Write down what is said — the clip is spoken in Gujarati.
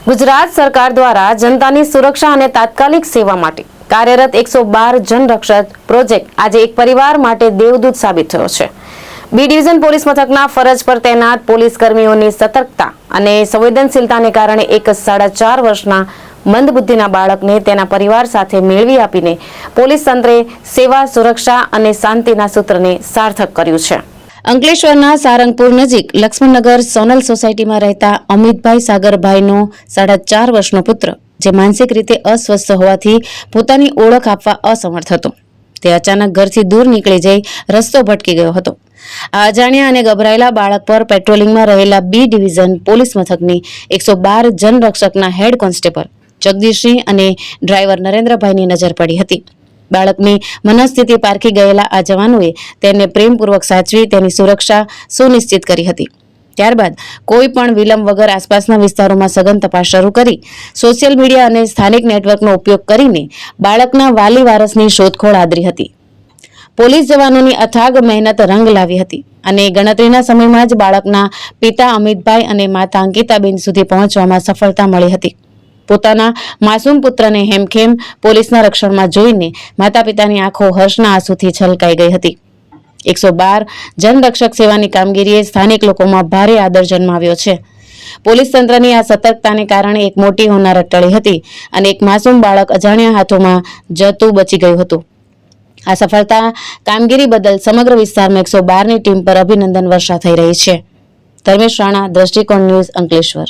ગુજરાત સરકાર દ્વારા જનતાની સુરક્ષા અને તાત્કાલિક સેવા માટે કાર્યરત 112 જનરક્ષક પ્રોજેક્ટ આજે એક પરિવાર માટે દેવદૂત સાબિત થયો છે। બી ડિવિઝન પોલીસ મથકના ફરજ પર તૈનાત પોલીસ કર્મીઓની સતર્કતા અને સંવેદનશીલતાને કારણે એક 4.5 વર્ષના મંદબુદ્ધિના બાળકને તેના પરિવાર સાથે મેળવી આપીને પોલીસ તંત્રે સેવા, સુરક્ષા અને શાંતિના સૂત્રને સાર્થક કર્યું છે। અંકલેશ્વરના સારંગપુર નજીક લક્ષ્મણનગર સોનલ સોસાયટીમાં રહેતા અમિતભાઈ સાગરભાઈનો 4.5 વર્ષનો પુત્ર જે માનસિક રીતે અસ્વસ્થ હોવાથી પોતાની ઓળખ આપવા અસમર્થ હતો, તે અચાનક ઘરથી દૂર નીકળી જઈ રસ્તો ભટકી ગયો હતો। આ અજાણ્યા અને ગભરાયેલા બાળક પર પેટ્રોલિંગમાં રહેલા બી ડિવિઝન પોલીસ મથકની 112 જનરક્ષકના હેડ કોન્સ્ટેબલ જગદીશસિંહ અને ડ્રાઈવર નરેન્દ્રભાઈની નજર પડી હતી। બાળકની મનસ્થિતિ પારખી ગયેલા આ જવાનોએ તેને પ્રેમપૂર્વક સાચવી તેની સુરક્ષા સુનિશ્ચિત કરી હતી। ત્યારબાદ કોઈ પણ વિલંબ વગર આસપાસના વિસ્તારોમાં સઘન તપાસ શરૂ કરી સોશિયલ મીડિયા અને સ્થાનિક નેટવર્કનો ઉપયોગ કરીને બાળકના વાલી વારસની શોધખોળ આદરી હતી। પોલીસ જવાનોની અથાગ મહેનત રંગ લાવી હતી અને ગણતરીના સમયમાં જ બાળકના પિતા અમિતભાઈ અને માતા અંકિતાબેન સુધી પહોંચવામાં સફળતા મળી હતી। પોતાના માસૂમ પુત્રને હેમખેમ પોલીસના રક્ષણમાં જોઈને માતા પિતાની આંખો હર્ષના આંસુથી છલકાઈ ગઈ હતી। 112 જનરક્ષક સેવાની કામગીરીએ સ્થાનિક લોકોમાં ભારે આદર જન્માવ્યો છે। પોલીસ તંત્રની આ સતર્કતાને કારણે એક મોટી હોનારત ટળી હતી અને એક માસૂમ બાળક અજાણ્યા હાથોમાં જતું બચી ગયું હતું। આ સફળતા કામગીરી બદલ સમગ્ર વિસ્તારમાં 112ની ટીમ પર અભિનંદન વર્ષા થઈ રહી છે। ધર્મેશ રાણા, દ્રષ્ટિકોણ ન્યૂઝ, અંકલેશ્વર।